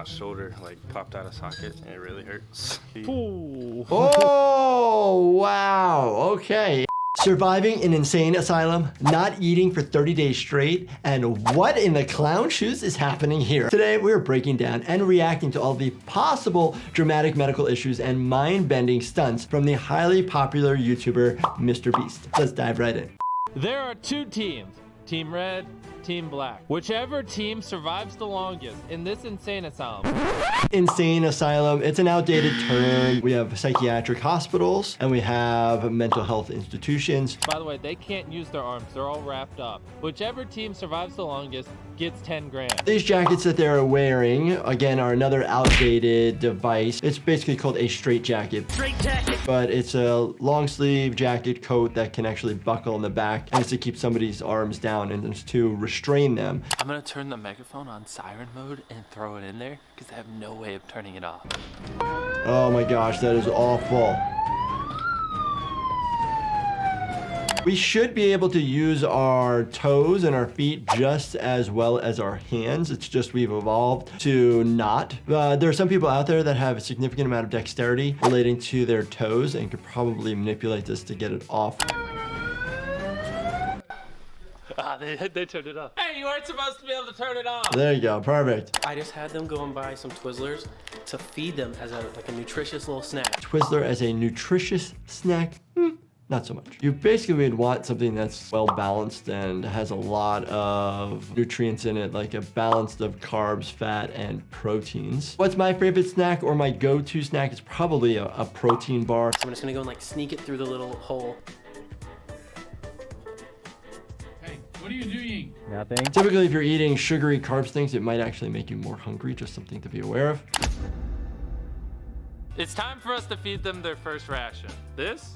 my shoulder like popped out of socket and it really hurts. Ooh. Oh, wow. Okay. Surviving an insane asylum, not eating for 30 days straight, and what in the clown shoes is happening here? Today, we're breaking down and reacting to all the possible dramatic medical issues and mind-bending stunts from the highly popular YouTuber MrBeast. Let's dive right in. There are two teams, Team Red, Team Black. Whichever team survives the longest in this insane asylum. Insane asylum, it's an outdated term. We have psychiatric hospitals and we have mental health institutions. By the way, they can't use their arms, they're all wrapped up. Whichever team survives the longest gets 10 grand. These jackets that they're wearing, again, are another outdated device. It's basically called a straight jacket. Straight jacket. But it's a long sleeve jacket coat that can actually buckle in the back, and it's to keep somebody's arms down and it's to restrain them. I'm gonna turn the megaphone on siren mode and throw it in there because I have no way of turning it off. Oh my gosh, that is awful. We should be able to use our toes and our feet just as well as our hands. It's just we've evolved to not. There are some people out there that have a significant amount of dexterity relating to their toes and could probably manipulate this to get it off. They turned it off. Hey, you weren't supposed to be able to turn it off. There you go, perfect. I just had them go and buy some Twizzlers to feed them as a nutritious little snack. Twizzler as a nutritious snack? Not so much. You basically would want something that's well balanced and has a lot of nutrients in it, like a balance of carbs, fat, and proteins. What's my favorite snack or my go-to snack? It's probably a protein bar. I'm just gonna go and like sneak it through the little hole. What are you doing? Nothing. Typically, if you're eating sugary carbs things, it might actually make you more hungry, just something to be aware of. It's time for us to feed them their first ration. This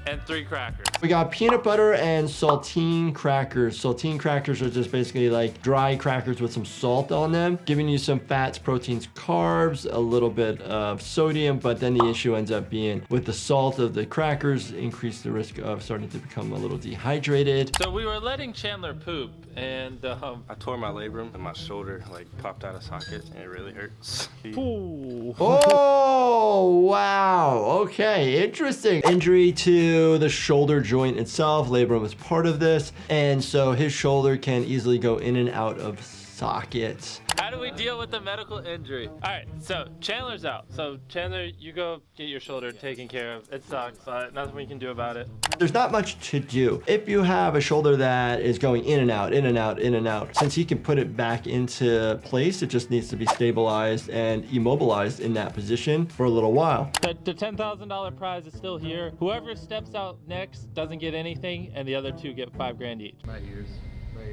and 3 crackers. We got peanut butter and saltine crackers. Saltine crackers are just basically like dry crackers with some salt on them, giving you some fats, proteins, carbs, a little bit of sodium, but then the issue ends up being with the salt of the crackers, increase the risk of starting to become a little dehydrated. So we were letting Chandler poop and I tore my labrum and my shoulder like popped out of socket and it really hurts. Ooh. Oh, wow. Okay, interesting. Injury to the shoulder joint itself. Labrum is part of this. And so his shoulder can easily go in and out of sockets. How do we deal with the medical injury? All right, so Chandler's out. So Chandler, you go get your shoulder taken care of. It sucks, but nothing we can do about it. There's not much to do. If you have a shoulder that is going in and out, in and out, in and out, since he can put it back into place, it just needs to be stabilized and immobilized in that position for a little while. The $10,000 prize is still here. Whoever steps out next doesn't get anything, and the other 2 get 5 grand each. My ears hurt.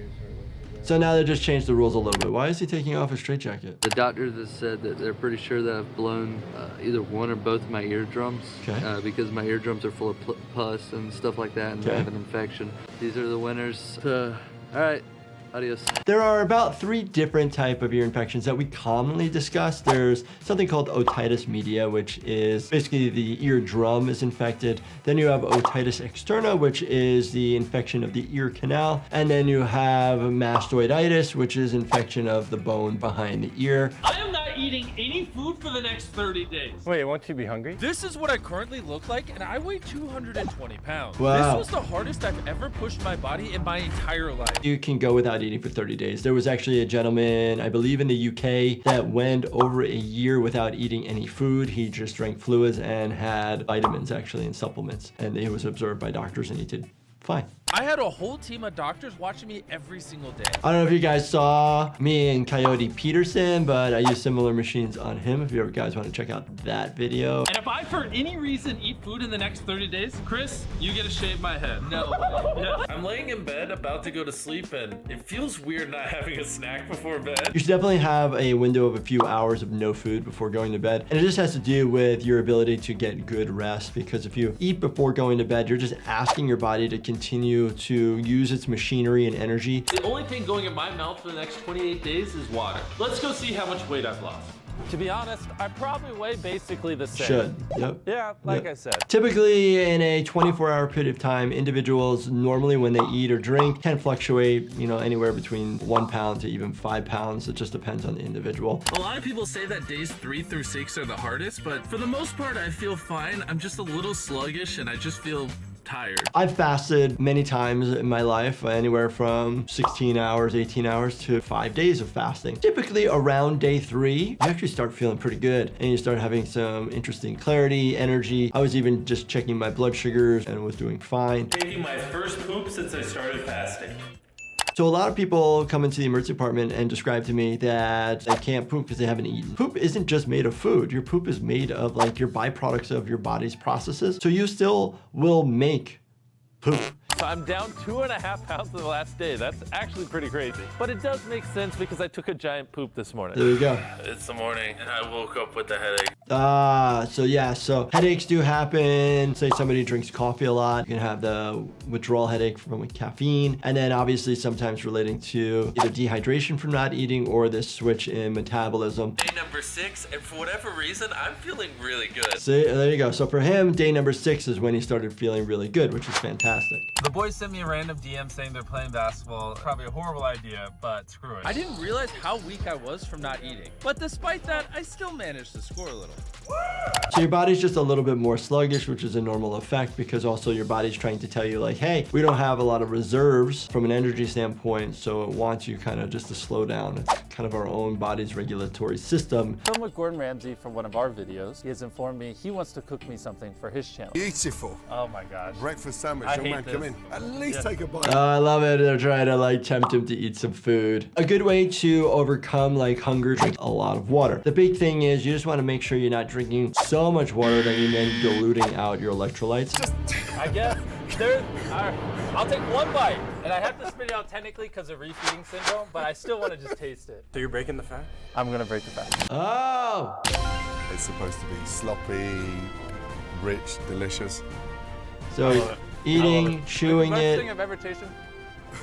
So now they just changed the rules a little bit. Why is he taking off his straitjacket? The doctors have said that they're pretty sure that I've blown either one or both of my eardrums. Okay. Because my eardrums are full of pus and stuff like that, and I have an infection. These are the winners. All right. Adios. There are about 3 different types of ear infections that we commonly discuss. There's something called otitis media, which is basically the eardrum is infected. Then you have otitis externa, which is the infection of the ear canal. And then you have mastoiditis, which is infection of the bone behind the ear. I am not eating any food for the next 30 days. Wait, won't you be hungry? This is what I currently look like, and I weigh 220 pounds. Wow. This was the hardest I've ever pushed my body in my entire life. You can go without eating for 30 days. There was actually a gentleman, I believe in the UK, that went over a year without eating any food. He just drank fluids and had vitamins actually and supplements. And it was observed by doctors and he did fine. I had a whole team of doctors watching me every single day. I don't know if you guys saw me and Coyote Peterson, but I used similar machines on him. If you ever guys want to check out that video. And if I, for any reason, eat food in the next 30 days, Chris, you get to shave my head. No. Yeah. I'm laying in bed about to go to sleep, and it feels weird not having a snack before bed. You should definitely have a window of a few hours of no food before going to bed. And it just has to do with your ability to get good rest, because if you eat before going to bed, you're just asking your body to continue to use its machinery and energy. The only thing going in my mouth for the next 28 days is water. Let's go see how much weight I've lost. To be honest, I probably weigh basically the same. Should. Yep. Yeah, like Yep. I said. Typically, in a 24-hour period of time, individuals normally when they eat or drink can fluctuate, you know, anywhere between 1 pound to even 5 pounds. It just depends on the individual. A lot of people say that days 3 through 6 are the hardest, but for the most part, I feel fine. I'm just a little sluggish and I just feel tired. I've fasted many times in my life, anywhere from 16 hours, 18 hours to 5 days of fasting. Typically around day 3, you actually start feeling pretty good and you start having some interesting clarity, energy. I was even just checking my blood sugars and was doing fine. Taking my first poop since I started fasting. So a lot of people come into the emergency department and describe to me that they can't poop because they haven't eaten. Poop isn't just made of food. Your poop is made of like your byproducts of your body's processes. So you still will make poop. So I'm down 2.5 pounds in the last day. That's actually pretty crazy. But it does make sense because I took a giant poop this morning. There you go. It's the morning and I woke up with a headache. So yeah, so headaches do happen. Say somebody drinks coffee a lot, you can have the withdrawal headache from caffeine. And then obviously sometimes relating to either dehydration from not eating or this switch in metabolism. Day number 6, and for whatever reason, I'm feeling really good. See, there you go. So for him, day number 6 is when he started feeling really good, which is fantastic. The boys sent me a random DM saying they're playing basketball. Probably a horrible idea, but screw it. I didn't realize how weak I was from not eating. But despite that, I still managed to score a little. So your body's just a little bit more sluggish, which is a normal effect because also your body's trying to tell you like, hey, we don't have a lot of reserves from an energy standpoint, so it wants you kind of just to slow down. It's kind of our own body's regulatory system. Film with Gordon Ramsay from one of our videos. He has informed me he wants to cook me something for his channel. Beautiful. Oh my gosh. Breakfast sandwich, I young hate man, this. come in. At least take a bite. I love it. They're trying to like tempt him to eat some food. A good way to overcome like hunger, drink a lot of water. The big thing is you just want to make sure you're not drinking so much water that you're then diluting out your electrolytes. I guess there. I'll take one bite, and I have to spit it out technically because of refeeding syndrome, but I still want to just taste it. So you're breaking the fast? I'm gonna break the fast. Oh! It's supposed to be sloppy, rich, delicious. So eating, chewing Best it, thing I've ever tasted.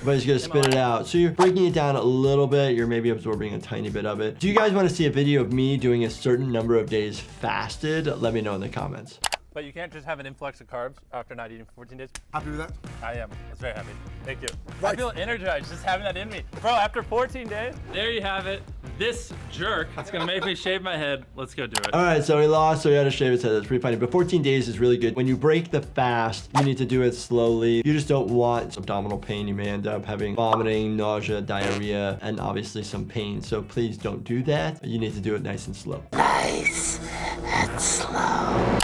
but he's gonna spit it out. So you're breaking it down a little bit. You're maybe absorbing a tiny bit of it. Do you guys want to see a video of me doing a certain number of days fasted? Let me know in the comments. But you can't just have an influx of carbs after not eating for 14 days. Happy with that? I am. I was very happy. Thank you. I Right. feel energized just having that in me. Bro, after 14 days. There you have it. This jerk is gonna make me shave my head. Let's go do it. All right, so he lost, so he had to shave his head. That's pretty funny. But 14 days is really good. When you break the fast, you need to do it slowly. You just don't want abdominal pain. You may end up having vomiting, nausea, diarrhea, and obviously some pain. So please don't do that. You need to do it nice and slow.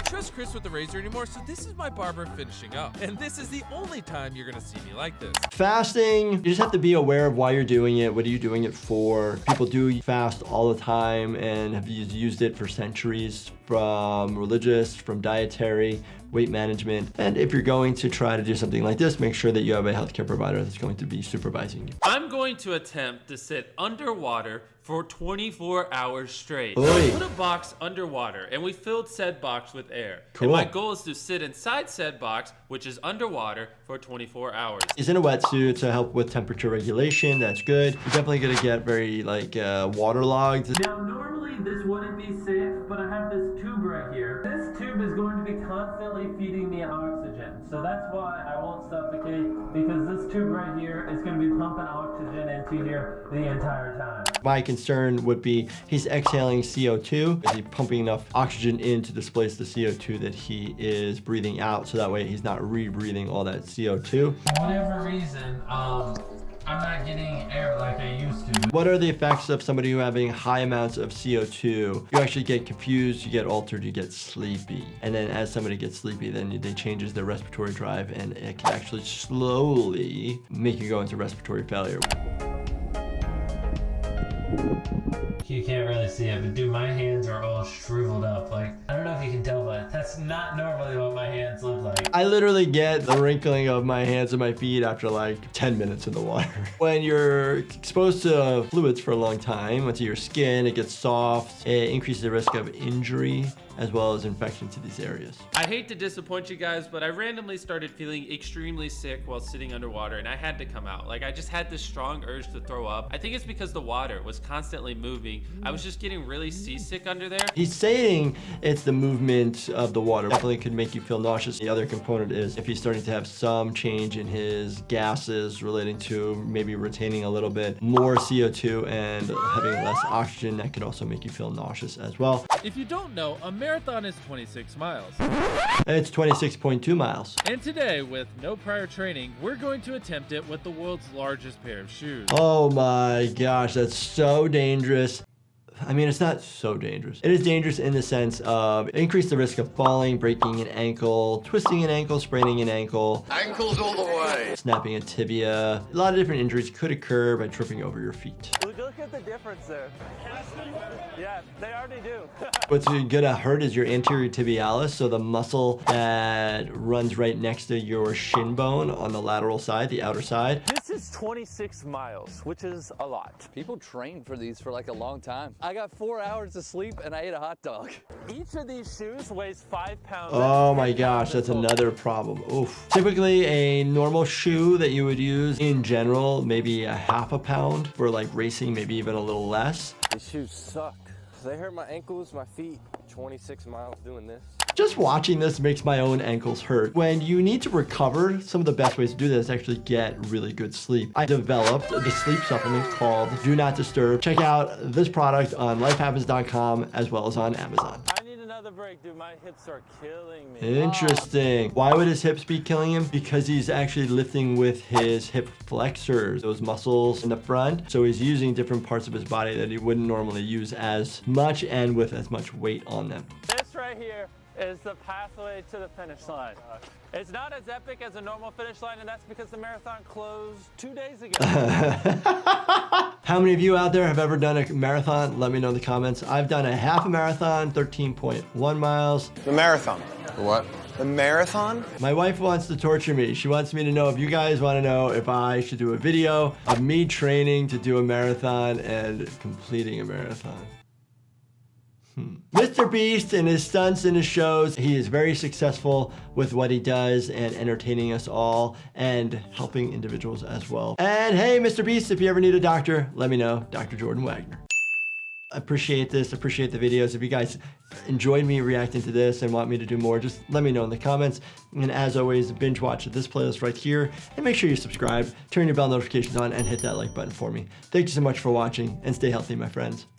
Trust Chris with the razor anymore, so this is my barber finishing up. And this is the only time you're gonna see me like this. Fasting, you just have to be aware of why you're doing it. What are you doing it for? People do fast all the time and have used it for centuries, from religious, from dietary, weight management. And if you're going to try to do something like this, make sure that you have a healthcare provider that's going to be supervising you. I'm going to attempt to sit underwater for 24 hours straight. Oy. I put a box underwater and we filled said box with air. Cool. And my goal is to sit inside said box, which is underwater, for 24 hours. He's in a wetsuit to help with temperature regulation. That's good. You're definitely gonna get very like waterlogged. Now, normally this wouldn't be safe, but I have this tube right here. This tube is going to be constantly feeding me oxygen. So that's why I won't suffocate, because this tube right here is going to be pumping oxygen into here the entire time. My concern would be he's exhaling CO2. Is he pumping enough oxygen in to displace the CO2 that he is breathing out, so that way he's not rebreathing all that CO2? For whatever reason, I'm not getting air like I used to. What are the effects of somebody who having high amounts of CO2? You actually get confused, you get altered, you get sleepy. And then as somebody gets sleepy, then they changes their respiratory drive and it can actually slowly make you go into respiratory failure. You can't really see it, but dude, my hands are all shriveled up. Like, I don't know if you can tell, but that's not normally what my hands look like. I literally get the wrinkling of my hands and my feet after like 10 minutes in the water. When you're exposed to fluids for a long time, onto your skin, it gets soft, it increases the risk of injury as well as infection to these areas. I hate to disappoint you guys, but I randomly started feeling extremely sick while sitting underwater, and I had to come out. Like, I just had this strong urge to throw up. I think it's because the water was constantly moving. I was just getting really seasick under there. He's saying it's the movement of the water. Definitely could make you feel nauseous. The other component is if he's starting to have some change in his gases relating to maybe retaining a little bit more CO2 and having less oxygen, that could also make you feel nauseous as well. If you don't know, a marathon is 26 miles. It's 26.2 miles. And today, with no prior training, we're going to attempt it with the world's largest pair of shoes. Oh my gosh, that's so dangerous. I mean, it's not so dangerous. It is dangerous in the sense of increase the risk of falling, breaking an ankle, twisting an ankle, spraining an ankle. Ankles all the way. Snapping a tibia. A lot of different injuries could occur by tripping over your feet. Look at the difference there. Yeah, they already do. What's gonna hurt is your anterior tibialis, so the muscle that runs right next to your shin bone on the lateral side, the outer side. This is 26 miles, which is a lot. People train for these for like a long time. I got 4 hours of sleep and I ate a hot dog. Each of these shoes weighs 5 pounds. Oh my gosh, that's another problem. Oof. Typically a normal shoe that you would use in general, maybe a half a pound for like racing, maybe even a little less. These shoes suck. They hurt my ankles, my feet. 26 miles doing this. Just watching this makes my own ankles hurt. When you need to recover, some of the best ways to do this is actually get really good sleep. I developed the sleep supplement called Do Not Disturb. Check out this product on lifehappens.com as well as on Amazon. I need another break, dude. My hips are killing me. Interesting. Why would his hips be killing him? Because he's actually lifting with his hip flexors, those muscles in the front. So he's using different parts of his body that he wouldn't normally use as much and with as much weight on them. This right here is the pathway to the finish line. It's not as epic as a normal finish line, and that's because the marathon closed 2 days ago. How many of you out there have ever done a marathon? Let me know in the comments. I've done a half a marathon, 13.1 miles. The marathon. What? The marathon? My wife wants to torture me. She wants me to know if you guys want to know if I should do a video of me training to do a marathon and completing a marathon. MrBeast and his stunts and his shows, he is very successful with what he does and entertaining us all and helping individuals as well. And hey, MrBeast, if you ever need a doctor, let me know. Dr. Jordan Wagner. Appreciate this, appreciate the videos. If you guys enjoyed me reacting to this and want me to do more, just let me know in the comments. And as always, binge watch this playlist right here and make sure you subscribe, turn your bell notifications on, and hit that like button for me. Thank you so much for watching and stay healthy, my friends.